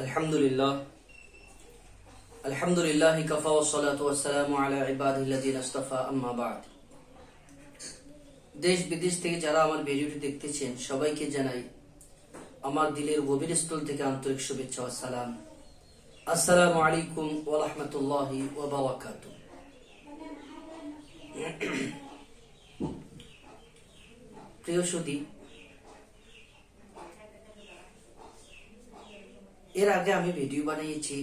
আলহামদুলিল্লাহ আলহামদুলিল্লাহ কাফা ওয়াসসালাতু ওয়াসসালামু আলা ইবাদিল্লাযিনা ইসতাফা আম্মা বা'দ। দেশ বিদেশ থেকে যারা আমার ভিডিওটি দেখতেছেন সবাইকে জানাই আমার দিলের গভীর স্থল থেকে আন্তরিক শুভেচ্ছা ও সালাম। আসসালামু আলাইকুম ওয়া রাহমাতুল্লাহি ওয়া বারাকাতুহু। প্রিয় সুধী, এর আগে আমি ভিডিও বানিয়েছি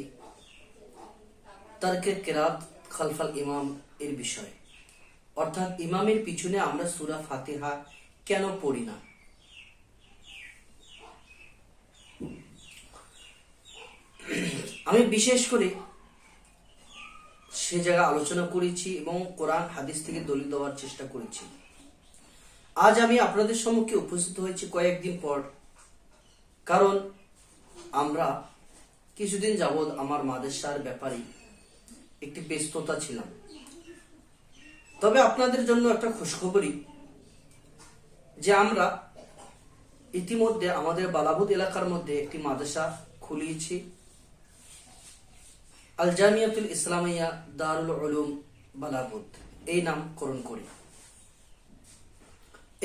তারকে কিরাত খালফাল ইমাম এর বিষয়, অর্থাৎ ইমামের পিছনে আমরা সূরা ফাতিহা কেন পড়ি না। আমি বিশেষ করে সে জায়গা আলোচনা করেছি এবং কোরআন হাদিস থেকে দলিল দেওয়ার চেষ্টা করেছি। আজ আমি আপনাদের সম্মুখে উপস্থিত হয়েছি কয়েকদিন পর, কারণ আমরা কিছুদিন যাবৎ আমার মাদ্রাসার ব্যাপারে একটি ব্যস্ততা ছিলাম। তবে আপনাদের জন্য একটা খুশখবরি যে আমরা ইতিমধ্যে আমাদের বালাবুদ এলাকার মধ্যে একটি মাদ্রাসা খুলিয়েছি, আল জামিয়াতুল ইসলামিয়া দারুল উলুম বালাবুদ এই নামকরণ করে।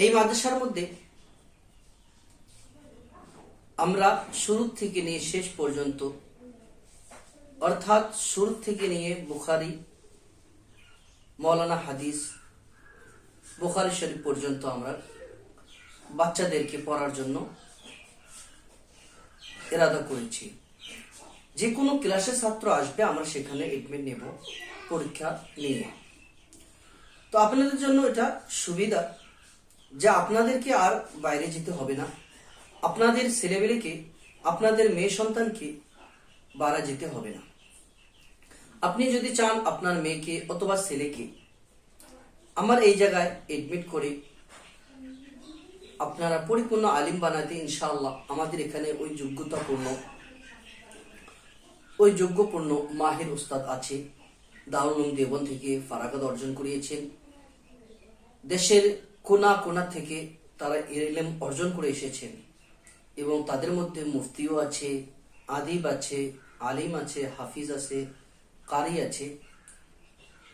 এই মাদ্রাসার মধ্যে আমরা শুরু থেকে নিয়ে শেষ পর্যন্ত, অর্থাৎ শুরু থেকে নিয়ে বুখারী, মৌলানা হাদিস, বুখারী শরীফ পর্যন্ত আমরা বাচ্চাদেরকে পড়ার জন্য ইরাদা করেছি। যে কোনো ক্লাসের ছাত্র আসবে আমরা সেখানে এডমিট নেব পরীক্ষা নিয়ে। তো আপনাদের জন্য এটা সুবিধা যে আপনাদেরকে আর বাইরে যেতে হবে না, আপনাদের ছেলেমেয়েকে, আপনাদের মেয়ে সন্তানকে বাড়া যেতে হবে না। আপনি যদি চান আপনার মেয়েকে অথবা ছেলেকে আমার এই জায়গায় এডমিট করে আপনারা পরিপূর্ণ আলিম বানাতে, ইনশাআল্লাহ আমাদের এখানে ওই যোগ্যপূর্ণ মাহির উস্তাদ আছে। দারুল উলুম দেওবন্দ থেকে ফারাগাত অর্জন করিয়েছেন, দেশের কোনা কোনা থেকে তারা ইলম অর্জন করে এসেছেন এবং তাদের মধ্যে মুফতিও আছে, আদিব আছে, আলিম আছে, হাফিজ আছে, কারি আছে।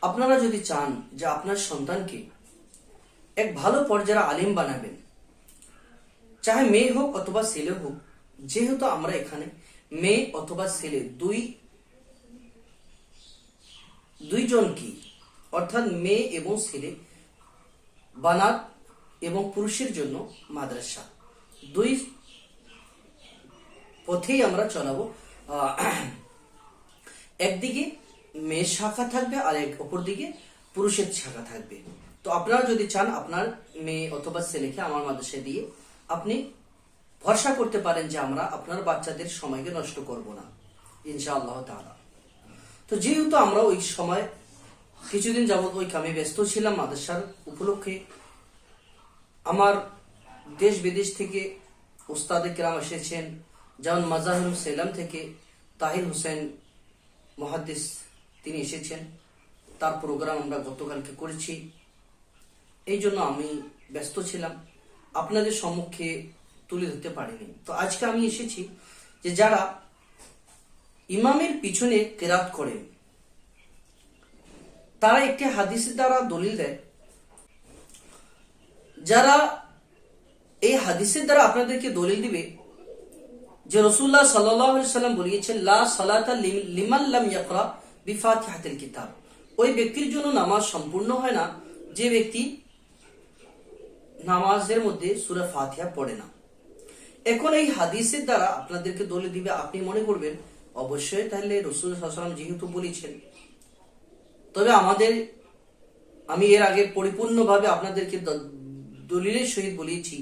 আপনারা যদি চান যে আপনার সন্তানকে এক ভালো পর্যায়ের আলিম বানাবেন, চাহে মেয়ে হোক অথবা ছেলে হোক, যেহেতু আমরা এখানে মেয়ে অথবা ছেলে দুইজন কি, অর্থাৎ মেয়ে এবং ছেলে বানাত এবং পুরুষের জন্য মাদ্রাসা দুই পথেই আমরা চলাবো। একদিকে মেয়ের শাখা থাকবে আর অপর দিকে পুরুষের শাখা থাকবে। তো আপনারা যদি চান আপনার মেয়ে অথবা ছেলেকে আমার মাদ্রাসায় দিয়ে আপনি ভরসা করতে পারেন যে আমরা আপনার বাচ্চাদের সময়কে নষ্ট করব না, ইনশাআল্লাহ তাআলা। তো যেহেতু আমরা ওই সময় কিছুদিন যাবত ওই কামে ব্যস্ত ছিলাম, মাদ্রাসার উপলক্ষে আমার দেশ বিদেশ থেকে উস্তাদে কিরাম এসেছেন, যেমন মাজাহিরুল সেলাম থেকে তাহির হোসেন মুহাদ্দিস তিনি এসেছেন, তার প্রোগ্রাম আমরা গতকালকে করেছি। এই জন্য আমি ব্যস্ত ছিলাম, আপনাদের সম্মুখে তুলে ধরতে পারিনি। তো আজকে আমি এসেছি যে যারা ইমামের পিছনে কিরাত করেন তারা একটি হাদিসের দ্বারা দলিল দেয়, যারা এই হাদিসের দ্বারা আপনাদেরকে দলিল দিবে যে রাসূলুল্লাহ সাল্লাল্লাহু আলাইহি সাল্লাম বলেছেন, লা সালাতা লিমান লাম ইয়াকরা বিফাতিহাতিল কিতাব। ওই ব্যক্তির জন্য নামাজ সম্পূর্ণ হয় না যে ব্যক্তি নামাজের মধ্যে সূরা ফাতিহা পড়ে না। এখন এই হাদিসের দ্বারা আপনাদেরকে দলিল দিবে, আপনি মনে করবেন অবশ্যই তাহলে রাসূলুল্লাহ সাল্লাল্লাহু আলাইহি ওয়াসাল্লাম যেহেতু বলেছেন। তবে আমি এর আগে পরিপূর্ণভাবে আপনাদেরকে দলিলের সহিত বলেছি,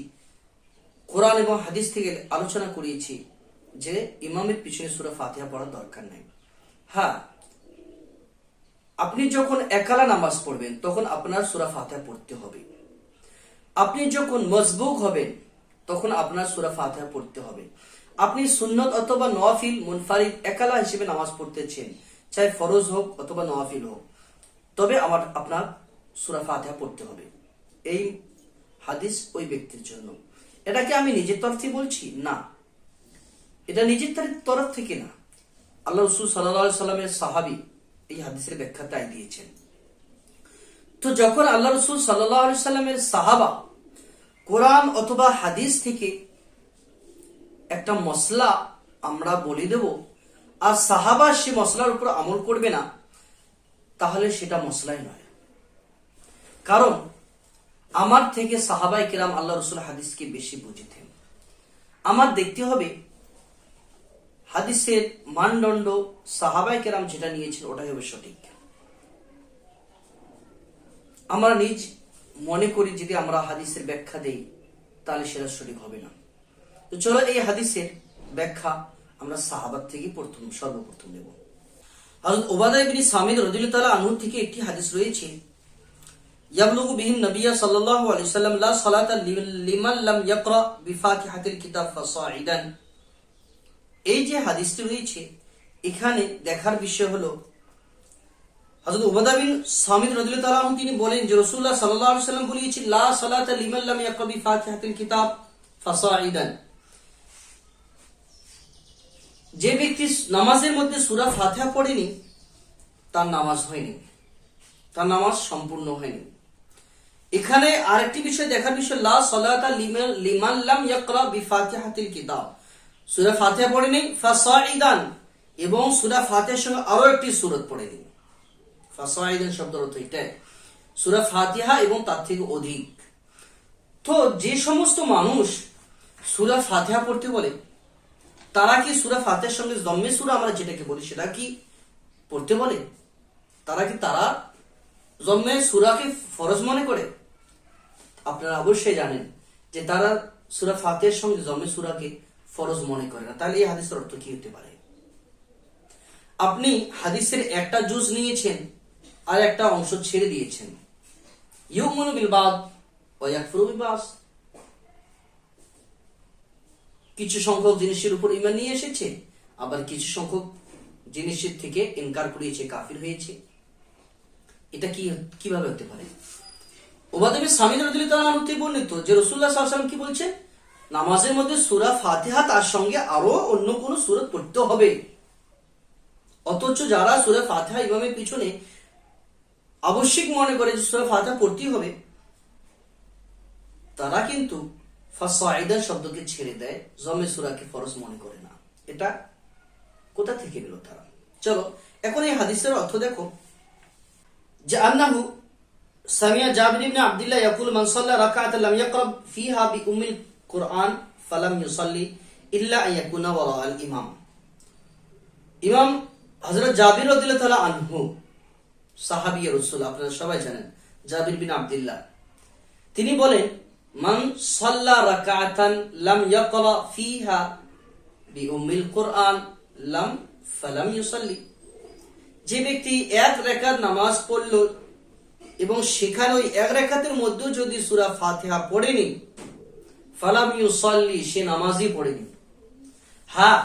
কোরআন এবং হাদিস থেকে আলোচনা করিয়েছি যে ইমামের পিছনে সূরা ফাতিহা পড়ার দরকার নেই। হ্যাঁ, আপনি যখন একালা নামাজ পড়বেন তখন আপনার সূরা ফাতিহা পড়তে হবে। আপনি যখন মসবুক হবেন তখন আপনার সূরা ফাতিহা পড়তে হবে। আপনি সুন্নত অথবা নওয়াফিল মুনফারিদ একালা হিসেবে নামাজ পড়তেছেন, চাই ফরজ হোক অথবা নওয়াফিল হোক, তবে আপনার সূরা ফাতিহা পড়তে হবে। এই হাদিস ওই ব্যক্তির জন্য। এটাকে আমি নিজের তরফে বলছি না, এটা নিজের তরফ থেকে না, আল্লাহ রাসূল সাল্লাল্লাহু আলাইহি সাল্লামের সাহাবী এই হাদিসের ব্যাখ্যা তাই দিয়েছেন। তো যখন আল্লাহ রাসূল সাল্লাল্লাহু আলাইহি সাল্লামের সাহাবা কোরআন অথবা হাদিস থেকে একটা মসলা আমরা বলে দেব, আর সাহাবা সে মসলার উপর আমল করবে না, তাহলে সেটা মসলাই নয়। কারণ আমার থেকে সাহাবায়ে কেরাম আল্লাহ রাসূল হাদিসকে বেশি বুঝতেন। আমার দেখতে হবে হাদিসের মানদণ্ড সাহাবায়ে কেরাম যেটা নিয়েছেন ওটাই হবে সঠিক। আমরা নিজ মনে করি যদি আমরা হাদিসের ব্যাখ্যা দেই তাহলে সেটা সঠিক হবে না। তো চলো এই হাদিসের ব্যাখ্যা আমরা সাহাবাত থেকে সর্বপ্রথম নেব। হযরত উবাদা ইবনে সামিদ রাদিয়াল্লাহু তাআলা আনহু থেকে একটি হাদিস রয়েছে, ইয়াবলুগু বিহিন নবিয়্য সাল্লাল্লাহু আলাইহি ওয়াসাল্লাম লা সালাতা লিমান লাম ইয়াকরা বিফাতিহাতিল কিতাব ফাসাইদান। এই যে হাদিসটি রয়েছে এখানে দেখার বিষয় হলো হযরত উবাদা বিন সামিদ রাদিয়াল্লাহু তাআলা আনহু তিনি বলেন যে রাসূলুল্লাহ সাল্লাল্লাহু আলাইহি ওয়াসাল্লাম বলেছেন লা সালাতা লিমান লাম ইয়াকরা বিফাতিহাতিল কিতাব ফাসাইদান। যে ব্যক্তি নামাজের মধ্যে সূরা ফাতিহা পড়েনি তার নামাজ হয়নি, তার নামাজ সম্পূর্ণ হয়নি। এখানে আরেকটি বিষয় দেখার বিষয়, লা সালাতা লিমান লাম ইয়াকরা বিফাতিহাতিল কিতাব, সূরা ফাতিহা পড়েনি ফাসাইদান, এবং সূরা ফাতিহার সঙ্গে আরো একটি সূরা পড়েনি। ফাসাইদান শব্দের অর্থ এটাই, সূরা ফাতিহা এবং তার থেকে অধিক। তো যে সমস্ত মানুষ সূরা ফাতিহা পড়তে বলে তারা কি সূরা ফাতিহার সঙ্গে জম্মে সূরা আমরা যেটাকে বলি সেটা কি পড়তে বলে? তারা জম্মে সূরাকে ফরজ মনে করে? আপনারা অবশ্যই জানেন যে তারা সূরা ফাতিহার সঙ্গে জম্মে সূরাকে ফরজ মনে করে না। তাহলে এই হাদিসের অর্থ কি হতে পারে? আপনি হাদিসের একটা জুজ নিয়েছেন আর একটা অংশ ছেড়ে দিয়েছেন। ইউমিনু বিল বাদ ওয়া ইয়াকফুরু বিল বাস। কিছু সংখ্যক জিনিসের উপর ঈমান নিয়ে এসেছে, আবার কিছু সংখ্যক জিনিসের থেকে ইনকার করিয়েছে, কাফির হয়েছে। এটা কিভাবে হতে পারে? উবাদা বিন সামিদ রাদিয়াল্লাহু তাআলা আনহু থেকে বর্ণিত যে রাসূলুল্লাহ সাল্লাল্লাহু আলাইহি ওয়াসাল্লাম কি বলছেন, নামাজের মধ্যে সূরা ফাতিহা তার সঙ্গে আরো অন্য কোন সূরা পড়তে হবে। অথচ যারা সূরা ফাতিহা ইমামের পিছনে আবশ্যিক মনে করে যে সূরা ফাতিহা পড়তেই হবে, তারা কিন্তু ফাসাইদান শব্দকে ছেড়ে দেয়, জমে সূরাকে ফরজ মনে করে না। এটা কোথা থেকে এলো তারা? চলো এখন এই হাদিসের অর্থ দেখো, যে আন্নাহু সামিয়া জাবির ইবনে আব্দুল্লাহ ইয়াকুল মান সাল্লা রাকাতান লাম ইয়াকরা ফিহা বিউম্মিল কুরআন ফালাম ইউসাল্লি ইল্লা আন ইয়াকুনা ওয়ারাআল ইমাম। ইমাম হযরত জাবির রাদিয়াল্লাহু তাআলা আনহু সাহাবী রাসূল, আপনারা সবাই জানেন জাবির বিন আব্দুল্লাহ, তিনি বলেন মান সাল্লা রাকাতান লাম ইয়াকরা ফিহা বিউম্মিল কুরআন ফালাম ইউসাল্লি। যে ব্যক্তি এক রাকাত নামাজ পড়ল এবং সেখানে ওই এক রাকাতের মধ্যে যদি সূরা ফাতিহা পড়েনি, ফালাম ইউসাল্লি, সে নামাজই পড়েনি। হ্যাঁ,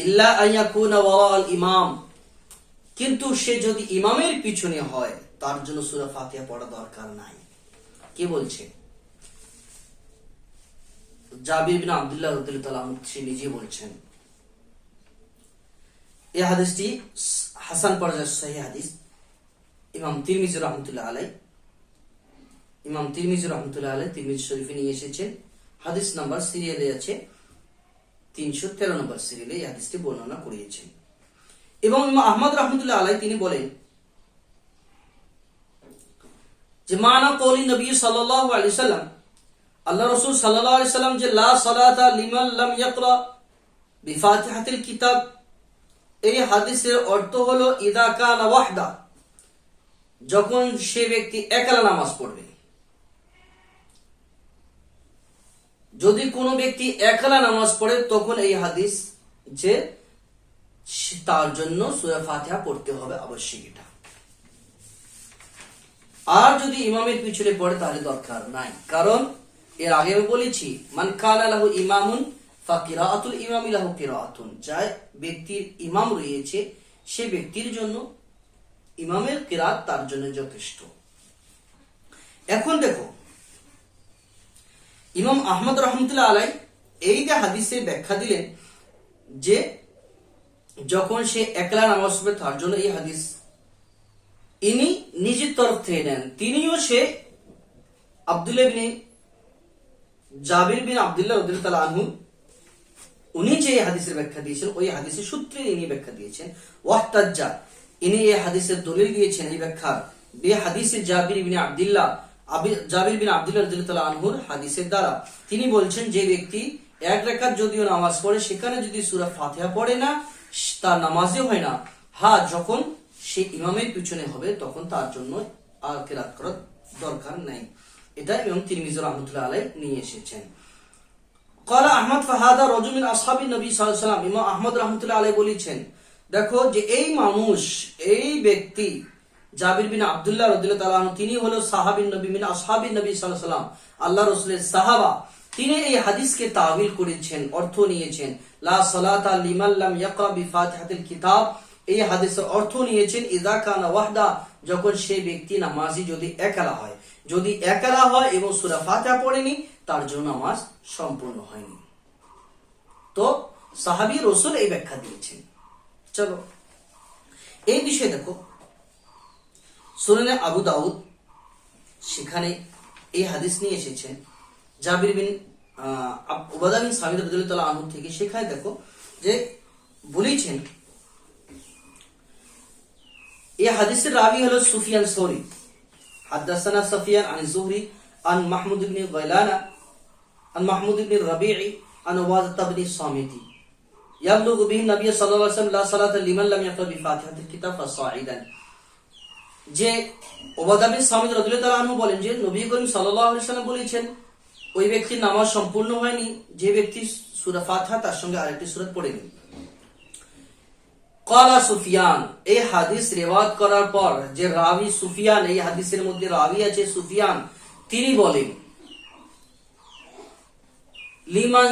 ইল্লা আন ইয়াকুনা ওয়ারাআল ইমাম, কিন্তু সে যদি ইমামের পিছনে হয় তার জন্য সূরা ফাতিহা পড়া দরকার নাই। কে বলছে? জাবির বিন আব্দুল্লাহ রাদিয়াল্লাহু তাআলা আনহু নিজে বলছেন। এই হাদিসটি হাসান পর্যায়ের সহিহ হাদিস। ইমাম তিরমিজি রাহমাতুল্লাহ আলাইহি তিরমিজি শরীফে নিয়ে এসেছেন। হাদিস নাম্বার সিরিয়ালে আছে 313 নম্বর সিরিয়ালে এই হাদিসটি বর্ণনা করিয়েছেন। এবং ইমাম আহমদ রাহমাতুল্লাহ আলাইহি তিনি বলেন যে মানা কওলি নবী সাল্লাল্লাহু আলাইহি ওয়াসাল্লাম, আল্লাহ রাসূল সাল্লাল্লাহু আলাইহি ওয়াসাল্লাম যে লা সালাতা লিমান লাম ইয়াকরা বিফাতিহাতিল কিতাব, এই হাদিসের অর্থ হলো ইদা কানা ওয়াহদা, যখন সে ব্যক্তি একলা নামাজ পড়বে। যদি কোনো ব্যক্তি একলা নামাজ পড়ে তখন এই হাদিস যে তার জন্য সূরা ফাতিহা পড়তে হবে আবশ্যক এটা। আর যদি ইমামের পিছনে পড়ে তাহলে দরকার নাই, কারণ এর আগে আমি বলেছি মান কানা লাহু ইমামুন ফাকিরাতুল ইমামি লাহু কিরাআতুন, যে ব্যক্তির ইমাম রয়েছে সে ব্যক্তির জন্য ইমামের কিরাত তার জন্য যথেষ্ট। এখন দেখো ইমাম আহমদ রাহমাতুল্লাহ আলাইহি এই যে হাদিসে ব্যাখ্যা দিলেন যে যখন সে একলা নামাজ পড়বে তার জন্য এই হাদিস ইনি নিজের তরফ থেকে নেন। তিনিও সে আব্দুল্লাহ ইবনে জাবির বিন আব্দুল্লাহ রাদিয়াল্লাহু তাআলা আনহু, উনি যে হাদিসের ব্যাখ্যা দিয়েছেন ওই হাদিসের সূত্রে ইনি ব্যাখ্যা দিয়েছেন। ওয়াহতাজ্জা, ইনি এই হাদিসের দলিল দিয়েছেন এই ব্যাখ্যা বে হাদিসে জাবির বিন আব্দুল্লাহ রাদিয়াল্লাহু তাআলা আনহুর হাদিসের দ্বারা। তিনি বলছেন যে ব্যক্তি এক রাকাত যদিও নামাজ পড়ে সেখানে যদি সূরা ফাতিহা পড়ে না তার নামাজই হয় না। হ্যাঁ, যখন সে ইমামের পিছনে হবে তখন তার জন্য আর কিরাত করার দরকার নাই। এটা ইমাম তিরমিজি রাহমাতুল্লাহ আলাইহি নিয়ে এসেছেন। قال احمد فهذا رجل من اصحاب النبي صلى الله عليه وسلم, ইমাম আহমদ রাহমাতুল্লাহ আলাইহি বলেছেন দেখো যে এই মানুষ, এই ব্যক্তি জাবির বিন আব্দুল্লাহ রাদিয়াল্লাহু তাআলা আনহু, তিনি হলো সাহাবী নবী মিন আসহাবিন নবী সাল্লাল্লাহু আলাইহি ওয়াসাল্লাম, আল্লাহ রাসূলের সাহাবা। তিনি এই হাদিসকে তাওয়িল করেছেন, অর্থ নিয়েছেন লা সালাতা লিমান লাম ইয়াকরা বিফাতিহাতিল কিতাব। এই হাদিসের অর্থ নিয়েছেন ইযা কানা ওয়াহদা, যখন সেই ব্যক্তি নামাজি যদি একলা হয়, যদি একলা হয় এবং সূরা ফাতিহা পড়েনি তার জন্য নামাজ সম্পূর্ণ হয়নি। তো সাহাবী রাসূল এই ব্যাখ্যা দিয়েছেন। চলো এই বিষয়ে দেখো সুনানে আবু দাউদ, সেখানে এই হাদিস নিয়ে এসেছেন জাবির বিন উবাদা বিন সামিদ রাদিয়াল্লাহু তাআলা আনহু থেকে। সেখানে দেখো যে বলেছেন এই হাদিসের রাবি হলো সুফিয়ান সৌরি। হাদাসানা সুফিয়ান আন যুহরি আন মাহমুদ ইবনে গায়লানা আন মাহমুদ ইবনে রাবিঈ আন ওয়াদাত ইবনে সামিতি ইয়াবলুগু বিহি নবী সাল্লাল্লাহু আলাইহি ওয়াসাল্লাম লা সালাতা লিমান লাম ইয়াকরা বিফাতিহাতিল কিতাব ফাসাঈদান। যে ওবাদা বিন সামিদ রাদিয়াল্লাহু তাআলা আনহু বলেন যে নবী করিম সাল্লাল্লাহু আলাইহি ওয়াসাল্লাম বলেছেন ওই ব্যক্তির নামাজ সম্পূর্ণ হয়নি যে ব্যক্তি সূরা ফাতিহা তার সঙ্গে আরেকটি সূরা পড়েনি। ক্বালা সুফিয়ান, এই হাদিস রিওয়ায়াত করার পর যে রাবি সুফিয়ান, এই হাদিসের মধ্যে রাবি আছে সুফিয়ান, তিনি বলেন লিমান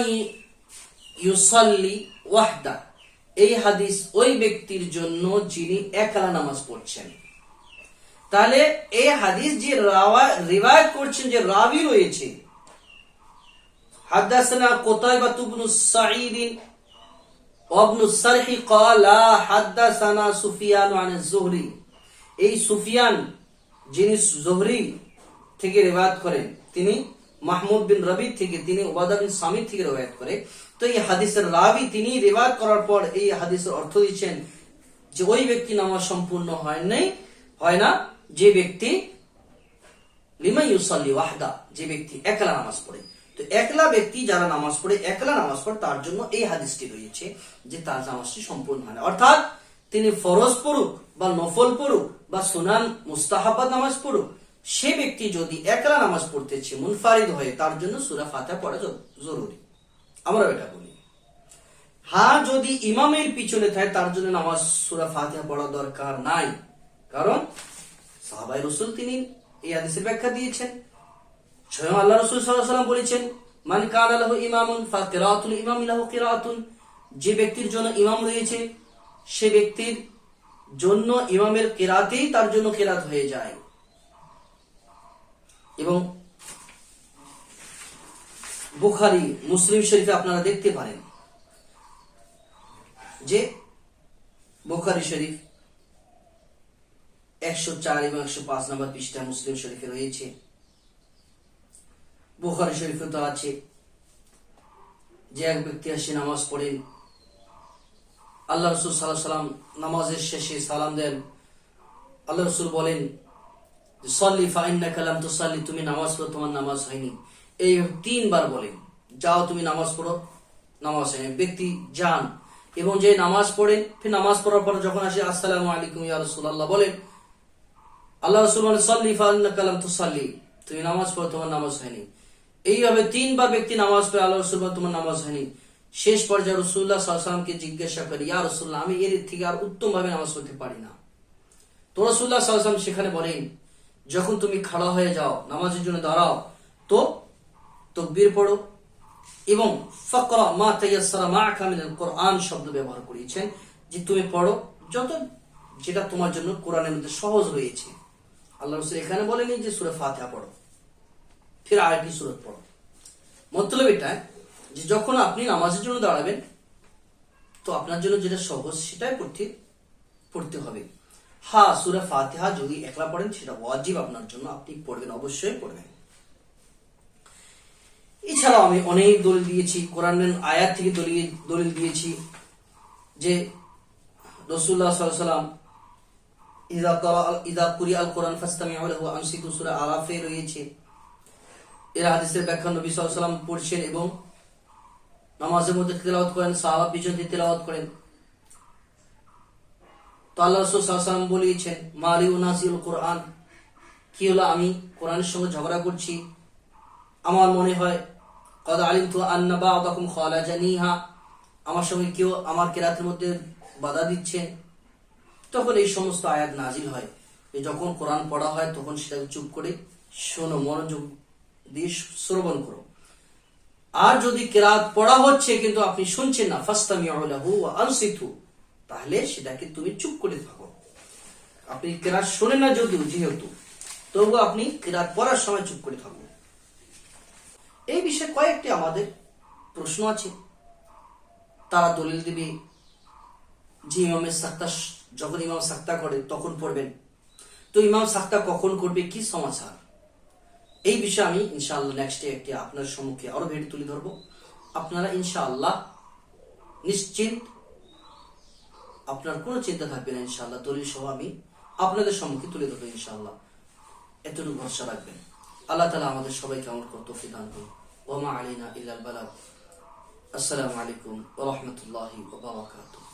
ইউসাল্লি ওয়াহদা, এই হাদিস ওই ব্যক্তির জন্য যিনি একলা নামাজ পড়ছেন। তাহলে এই হাদিস যে রিওয়ায়াত করছেন যে রাবি রয়েছে, হাদাসানা কুতাইবা ইবনে সাঈদ ওয়াবনু সারহি ক্বালা হাদাসানা সুফিয়ান আন যুহরি, এই সুফিয়ান যিনি যুহরি থেকে রিওয়ায়াত করেন, তিনি মাহমুদ বিন রবি থেকে, তিনি উবাদা বিন সামিদ থেকে রিওয়ায়াত করে। তো এই হাদিসের রাবি তিনি রিওয়ায়াত করার পর এই হাদিসের অর্থ দিচ্ছেন যে ওই ব্যক্তি নামাজ সম্পূর্ণ হয় না যে ব্যক্তি লিমান ইউসাল্লি ওয়াহদা, যে ব্যক্তি একলা নামাজ পড়ে। তো একলা ব্যক্তি যারা নামাজ পড়ে, একলা নামাজ পড়ে, তার জন্য এই হাদিসটি রয়েছে যে তার নামাজটি সম্পূর্ণ হয় না। অর্থাৎ তিনি ফরজ পড়ুক বা নফল পড়ুক বা সুনান মুস্তাহাবাত নামাজ পড়ুক, সে ব্যক্তি যদি একলা নামাজ পড়তেছে মুনফারিদ হয়ে, তার জন্য সূরা ফাতিহা পড়া জরুরি, আমরা এটা বলি। হ্যাঁ, যদি ইমামের পিছনে থাকে তার জন্য নামাজ সূরা ফাতিহা পড়া দরকার নাই, কারণ সাহাবায়ে রাসূল তিনি এই হাদিসের ব্যাখ্যা দিয়েছেন। স্বয়ং আল্লাহ রাসূল সাল্লাল্লাহু আলাইহি ওয়াসাল্লাম বলেছেন মান কানা লাহু ইমামুন ফাকিরাতুল ইমামি লাহু কিরাতুন, যে ব্যক্তির জন্য ইমাম রয়েছে সে ব্যক্তির জন্য ইমামের কিরাতেই তার জন্য কিরাত হয়ে যায়। এবং বুখারী মুসলিম শরীফে আপনারা দেখতে পারেন যে বুখারী শরীফ 104 এবং 105 নম্বর পৃষ্ঠা মুসলিম শরীফে রয়েছে। বুখারী শরীফে তো আছে যে এক ব্যক্তি এসে নামাজ পড়েন, আল্লাহ রাসূল সাল্লাল্লাহু আলাইহি ওয়াসাল্লাম নামাজের শেষে সালাম দেন। আল্লাহ রাসূল বলেন সাল্লি ফা ইন্নাকা লাম তুসাল্লি, তুমি নামাজ পড়ো, তোমার নামাজ হয়নি। এই 3 বার বলেন, যাও তুমি নামাজ পড়ো, নামাজ হয়নি। ব্যক্তি যান এবং যে নামাজ পড়েন, ফির নামাজ পড়ার পর যখন আসে আসসালামু আলাইকুম ইয়া রাসূলুল্লাহ বলেন, আল্লাহ রাসূল বলেন সাল্লি ফা ইন্নাকা লাম তুসাল্লি, তুমি নামাজ পড়ো, তোমার নামাজ হয়নি। এইভাবে 3 বার ব্যক্তি নামাজ পড়ে, আল্লাহ রাসূল বলেন তোমার নামাজ হয়নি। শেষ পর্যায়ে রাসূলুল্লাহ সাল্লাল্লাহু আলাইহি ওয়াসাল্লামকে জিজ্ঞাসা করে, ইয়া রাসূলুল্লাহ, আমি এর থেকে আর উত্তম ভাবে নামাজ পড়তে পারি না। তো রাসূলুল্লাহ সাল্লাল্লাহু আলাইহি ওয়াসাল্লাম সেখানে বলেন, যখন তুমি খাড়া হয়ে যাও, নামাজের জন্য দাঁড়াও, তো তাকবীর পড়ো এবং ফাকরা মা তায়াসসারা মাআকা মিনাল কুরআন শব্দ ব্যবহার করেছেন, যে তুমি পড়ো যত যেটা তোমার জন্য কোরআনের মধ্যে সহজ রয়েছে। আল্লাহ রাসূল এখানে বলেনি যে সূরা ফাতিহা পড়ো, ফির আরেকটি সূরা পড়ো। মতলব এটা যে যখন আপনি নামাজের জন্য দাঁড়াবেন তো আপনার জন্য যেটা সহজ সেটাই পড়তে হবে। হ্যাঁ, সূরা ফাতিহা যদি একলা পড়েন সেটা ওয়াজিব আপনার জন্য, আপনি পড়বেন, অবশ্যই পড়বেন। এছাড়াও আমি অনেক দলিল দিয়েছি, কোরআনের আয়াত থেকে দলিল দিয়েছি যে রাসূলুল্লাহ সাল্লাল্লাহু আলাইহি ওয়াসাল্লাম ইযা কুরিআল কোরআন ফাসতামিউ লাহু ওয়া আনসিতু, সূরা আরাফে রয়েছে। এর হাদিসের ব্যাখ্যা নবী সাল্লাল্লাহু আলাইহি ওয়াসাল্লাম পড়ছেন এবং নামাজের মধ্যে তেলাওয়াত করেন, সাহাবা পিছন দিয়ে তেলাওয়াত করেন। তো আল্লাহ রাসূল সাল্লাল্লাহু আলাইহি ওয়াসাল্লাম বলেছেন, মালি উনাসিল কোরআন, কি হলো আমি কোরআনের সঙ্গে ঝগড়া করছি, আমার মনে হয় কদ আলিমতু আন্না বা'দাকুম খালাজানিহা, আমার সঙ্গে কেউ আমার কেরাতের মধ্যে বাধা দিচ্ছে। তখন এই সমস্ত আয়াত নাজিল হয় যে যখন কোরআন পড়া হয় তখন সেটাকে চুপ করে শোনো, মনোযোগ দিয়ে শ্রবণ করো। আর যদি কেরাত পড়া হচ্ছে কিন্তু আপনি শুনছেন না, ফাসতামিউ লাহু ওয়া আনসিতু, তাহলে সেটাকে তুমি চুপ করে থাকো। আপনি কেরাত শোনেন না যদিও, যেহেতু তবু আপনি কেরাত পড়ার সময় চুপ করে থাকুন। এই বিষয়ে কয়েকটি আমাদের প্রশ্ন আছে। তারা দলিল দিবে যে ইমামের সাক্তা, যখন ইমাম সাক্তা করে তখন পড়বেন। তো ইমাম সাক্তা কখন করবে, কি সমাচার, এই বিষয়ে আমি ইনশাআল্লাহ নেক্সট একটি আপনার সম্মুখে আরো ভিডিও তুলে ধরবো। আপনারা ইনশাআল্লাহ নিশ্চিন্ত, আপনার কোনো চিন্তা থাকবে না, ইনশাআল্লাহ দলিল সহ আমি আপনাদের সম্মুখে তুলে ধরবো ইনশাআল্লাহ, এতটুকু ভরসা রাখবেন। আল্লাহ তাআলা আমাদের সবাইকে আমল করতে তৌফিক দান করুন। ওয়া মা আলাইনা ইল্লাল বালাগ। আসসালামু আলাইকুম ওয়া রাহমাতুল্লাহি ওয়া বারাকাতুহু।